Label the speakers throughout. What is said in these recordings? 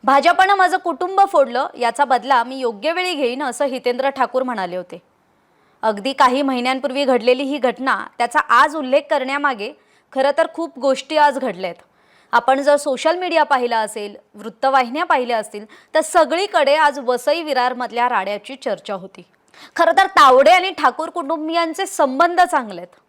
Speaker 1: भाजपनं माझं कुटुंब फोडलं, याचा बदला मी योग्य वेळी घेईन, असं हितेंद्र ठाकूर म्हणाले होते. अगदी काही महिन्यांपूर्वी घडलेली ही घटना, त्याचा आज उल्लेख करण्यामागे खरं तर खूप गोष्टी आज घडल्यात. आपण जर सोशल मीडिया पाहिला असेल, वृत्तवाहिन्या पाहिल्या असतील, तर सगळीकडे आज वसई विरारमधल्या राड्याची चर्चा होती. खरं तर तावडे आणि ठाकूर कुटुंबियांचे संबंध चांगले आहेत,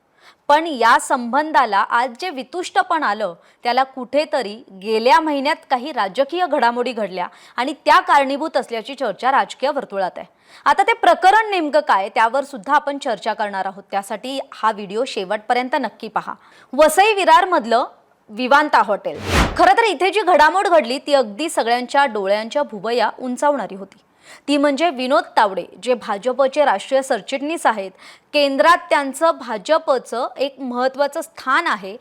Speaker 1: पण या संबंधाला आज जे वितुष्टपण आलं, त्याला कुठेतरी गेल्या महिन्यात काही राजकीय घडामोडी घडल्या आणि त्या कारणीभूत असल्याची चर्चा राजकीय वर्तुळात आहे. आता ते प्रकरण नेमकं काय, त्यावर सुद्धा आपण चर्चा करणार आहोत. त्यासाठी हा व्हिडिओ शेवटपर्यंत नक्की पहा. वसई विरार मधलं विवांता हॉटेल, खरं तर इथे जी घडामोड घडली ती अगदी सगळ्यांच्या डोळ्यांच्या भुवया उंचावणारी होती. ती म्हणजे विनोद तावडे, जे भाजपचे राष्ट्रीय सरचिटणीस आहेत. केंद्रात त्यांचं भाजपचं एक महत्त्वाचं स्थान आहे.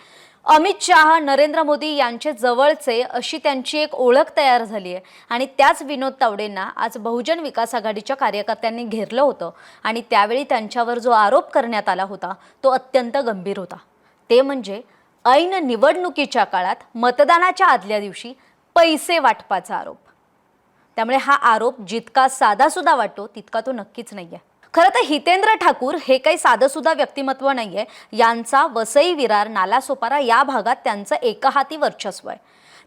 Speaker 1: अमित शाह, नरेंद्र मोदी यांचे जवळचे अशी त्यांची एक ओळख तयार झाली आहे. आणि त्याच विनोद तावडेंना आज बहुजन विकास आघाडीच्या कार्यकर्त्यांनी घेरलं होतं आणि त्यावेळी त्यांच्यावर जो आरोप करण्यात आला होता तो अत्यंत गंभीर होता. ते म्हणजे ऐन निवडणुकीच्या काळात मतदानाच्या आदल्या दिवशी पैसे वाटपाचा आरोप. त्यामुळे हा आरोप जितका साधासुद्धा वाटतो तितका तो नक्कीच नाहीये. खरं तर हितेंद्र ठाकूर हे काही साधंसुद्धा व्यक्तिमत्व नाहीये. यांचा वसई विरार, नालासोपारा या भागात त्यांचं एकहाती वर्चस्व आहे.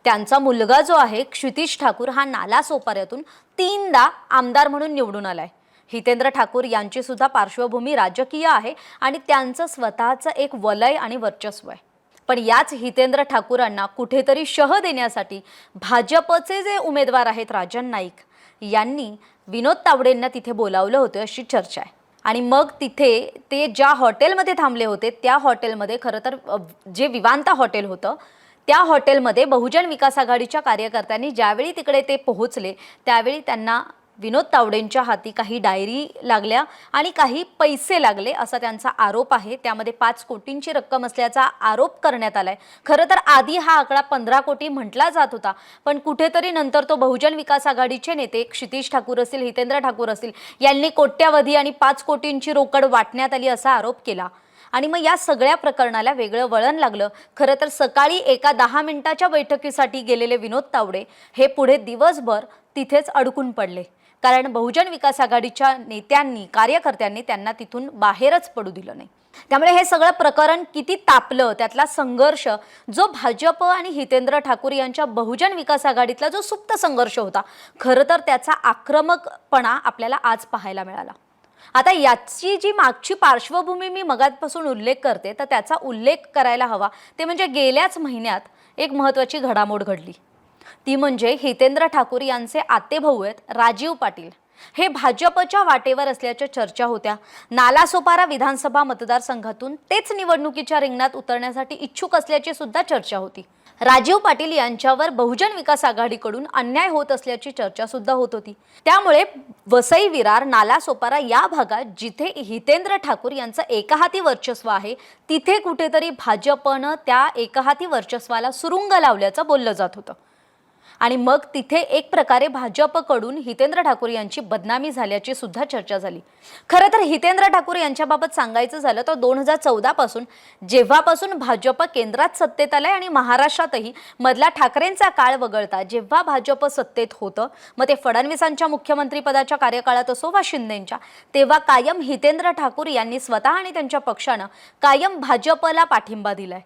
Speaker 1: त्यांचा मुलगा जो आहे क्षितिज ठाकूर, हा नालासोपाऱ्यातून 3दा आमदार म्हणून निवडून आलाय. हितेंद्र ठाकूर यांची सुद्धा पार्श्वभूमी राजकीय आहे आणि त्यांचं स्वतःचं एक वलय आणि वर्चस्व आहे. पण याच हितेंद्र ठाकूरांना कुठेतरी शह देण्यासाठी भाजपचे जे उमेदवार आहेत राजन नाईक यांनी विनोद तावडेंना तिथे बोलावलं होतं अशी चर्चा आहे. आणि मग तिथे ते ज्या हॉटेलमध्ये थांबले होते त्या हॉटेलमध्ये, खरं तर जे विवांता हॉटेल होतं त्या हॉटेलमध्ये बहुजन विकास आघाडीच्या कार्यकर्त्यांनी ज्यावेळी तिकडे ते पोहोचले त्यावेळी त्यांना विनोद तावडेंच्या हाती काही डायरी लागल्या आणि काही पैसे लागले असा त्यांचा आरोप आहे. त्यामध्ये 5 कोटींची रक्कम असल्याचा आरोप करण्यात आलाय. खरं तर आधी हा आकडा 15 कोटी म्हटला जात होता, पण कुठेतरी नंतर तो बहुजन विकास आघाडीचे नेते क्षितिज ठाकूर असतील, हितेंद्र ठाकूर असतील यांनी कोट्यावधी आणि 5 कोटींची रोकड वाटण्यात आली असा आरोप केला. आणि मग या सगळ्या प्रकरणाला वेगळं वळण लागलं. खरं तर सकाळी एका 10 मिनिटाच्या बैठकीसाठी गेलेले विनोद तावडे हे पुढे दिवसभर तिथेच अडकून पडले, कारण बहुजन विकास आघाडीच्या नेत्यांनी, कार्यकर्त्यांनी त्यांना तिथून बाहेरच पडू दिलं नाही. त्यामुळे हे सगळं प्रकरण किती तापलं, त्यातला संघर्ष जो भाजप आणि हितेंद्र ठाकूर यांच्या बहुजन विकास आघाडीतला जो सुप्त संघर्ष होता, खरं तर त्याचा आक्रमकपणा आपल्याला आज पाहायला मिळाला. आता याची जी मागची पार्श्वभूमी मी मगापासून उल्लेख करते, तर त्याचा उल्लेख करायला हवा ते म्हणजे गेल्याच महिन्यात एक महत्त्वाची घडामोड घडली. ती म्हणजे हितेंद्र ठाकूर यांचे आतेभाऊ आहेत राजीव पाटील, हे भाजपच्या वाटेवर असल्याच्या चर्चा होत्या. नालासोपारा विधानसभा मतदारसंघातून तेच निवडणुकीच्या रिंगणात उतरण्यासाठी इच्छुक असल्याची सुद्धा चर्चा होती. राजीव पाटील यांच्यावर बहुजन विकास आघाडीकडून अन्याय होत असल्याची चर्चा सुद्धा होत होती. त्यामुळे वसई विरार, नालासोपारा या भागात जिथे हितेंद्र ठाकूर यांचं एकहाती वर्चस्व आहे, तिथे कुठेतरी भाजपनं त्या एकहाती वर्चस्वाला सुरुंग लावल्याचं बोललं जात होतं. आणि मग तिथे एक प्रकारे भाजपकडून हितेंद्र ठाकूर यांची बदनामी झाल्याची सुद्धा चर्चा झाली. खरं तर हितेंद्र ठाकूर यांच्याबाबत सांगायचं झालं तर 2014 पासून, जेव्हापासून भाजप केंद्रात सत्तेत आलंय आणि महाराष्ट्रातही मधला ठाकरेंचा काळ वगळता जेव्हा भाजप सत्तेत होतं, मग ते फडणवीसांच्या मुख्यमंत्रीपदाच्या कार्यकाळात असो वा शिंदेंच्या, तेव्हा कायम हितेंद्र ठाकूर यांनी स्वतः आणि त्यांच्या पक्षानं कायम भाजपला पाठिंबा दिलाय.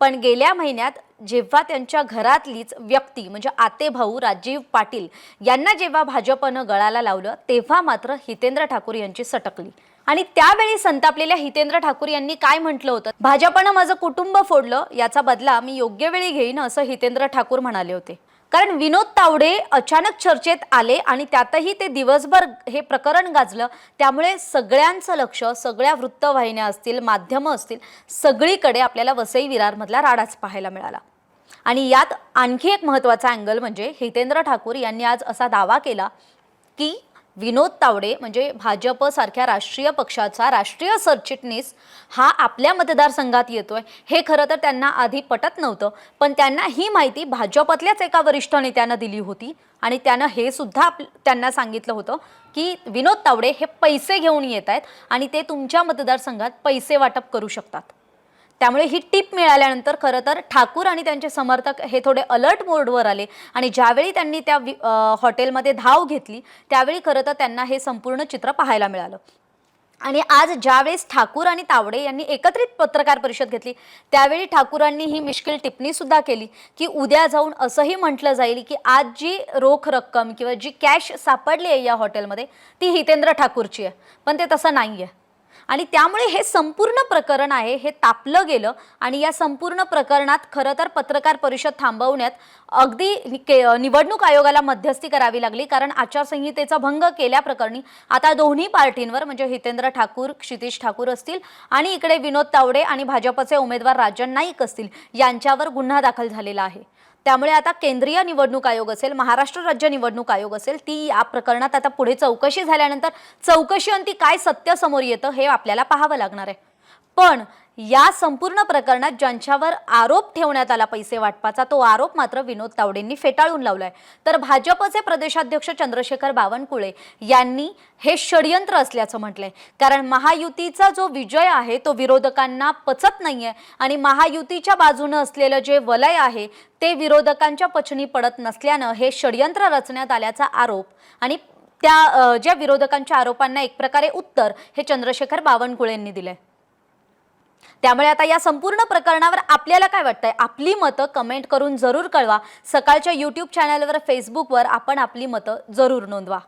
Speaker 1: पण गेल्या महिन्यात जेव्हा त्यांच्या घरातलीच व्यक्ती म्हणजे आतेभाऊ राजीव पाटील यांना जेव्हा भाजपनं गळाला लावलं, तेव्हा मात्र हितेंद्र ठाकूर यांची सटकली. आणि त्यावेळी संतापलेल्या हितेंद्र ठाकूर यांनी काय म्हटलं होतं, भाजपनं माझं कुटुंब फोडलं, याचा बदला मी योग्य वेळी घेईन, असं हितेंद्र ठाकूर म्हणाले होते. कारण विनोद तावडे अचानक चर्चेत आले आणि त्यातही ते दिवसभर हे प्रकरण गाजलं. त्यामुळे सगळ्यांचं लक्ष, सगळ्या वृत्तवाहिन्या असतील, माध्यमं असतील, सगळीकडे आपल्याला वसई विरारमधला राडाच पाहायला मिळाला. आणि यात आणखी एक महत्त्वाचा अँगल म्हणजे हितेंद्र ठाकूर यांनी आज असा दावा केला की विनोद तावडे म्हणजे भाजप सारख्या राष्ट्रीय पक्षाचा राष्ट्रीय सरचिटणीस हा आपल्या मतदारसंघात येतोय. हे खरं तर त्यांना आधी पटत नव्हतं, पण त्यांना ही माहिती भाजपतल्याच एका वरिष्ठ नेत्यानं दिली होती आणि त्यानं हे सुद्धा त्यांना सांगितलं होतं की विनोद तावडे हे पैसे घेऊन येत आहेत आणि ते तुमच्या मतदारसंघात पैसे वाटप करू शकतात. त्यामुळे ही टिप मिळाल्यानंतर खरं तर ठाकूर आणि त्यांचे समर्थक हे थोडे अलर्ट मोडवर आले आणि ज्यावेळी त्यांनी त्या हॉटेलमध्ये धाव घेतली त्यावेळी खरं तर त्यांना हे संपूर्ण चित्र पाहायला मिळालं. आणि आज ज्यावेळेस ठाकूर आणि तावडे यांनी एकत्रित पत्रकार परिषद घेतली त्यावेळी ठाकूरांनी ही मिश्किल टिप्पणी सुद्धा केली की उद्या जाऊन असंही म्हटलं जाईल की आज जी रोख रक्कम किंवा जी कॅश सापडली आहे या हॉटेलमध्ये ती हितेंद्र ठाकूरची आहे, पण ते तसं नाही आहे. आणि त्यामुळे हे संपूर्ण प्रकरण आहे हे तापलं गेलं आणि या संपूर्ण प्रकरणात खरं तर पत्रकार परिषद थांबवण्यात अगदी निवडणूक आयोगाला मध्यस्थी करावी लागली, कारण आचारसंहितेचा भंग केल्याप्रकरणी आता दोन्ही पार्टींवर म्हणजे हितेंद्र ठाकूर, क्षितिज ठाकूर असतील आणि इकडे विनोद तावडे आणि भाजपचे उमेदवार राजन नाईक असतील यांच्यावर गुन्हा दाखल झालेला आहे. त्यामुळे आता केंद्रीय निवडणूक आयोग असेल, महाराष्ट्र राज्य निवडणूक आयोग असेल, ती या प्रकरणात आता पुढे चौकशी झाल्यानंतर चौकशीअंती काय सत्य समोर येतं हे आपल्याला पाहावं लागणार आहे. पण या संपूर्ण प्रकरणात ज्यांच्यावर आरोप ठेवण्यात आला पैसे वाटपाचा तो आरोप मात्र विनोद तावडेंनी फेटाळून लावलाय. तर भाजपचे प्रदेशाध्यक्ष चंद्रशेखर बावनकुळे यांनी हे षडयंत्र असल्याचं म्हटलंय, कारण महायुतीचा जो विजय आहे तो विरोधकांना पचत नाहीये आणि महायुतीच्या बाजूने असलेलं जे वलय आहे ते विरोधकांच्या पचनी पडत नसल्यानं हे षडयंत्र रचण्यात आल्याचा आरोप आणि त्या ज्या विरोधकांच्या आरोपांना एक प्रकारे उत्तर हे चंद्रशेखर बावनकुळेंनी दिलंय. त्यामुळे आता या संपूर्ण प्रकरणावर आपल्याला काय वाटतंय, आपली मतं कमेंट करून जरूर कळवा. सकाळच्या YouTube चॅनलवर, फेसबुकवर आपण आपली मतं जरूर नोंदवा.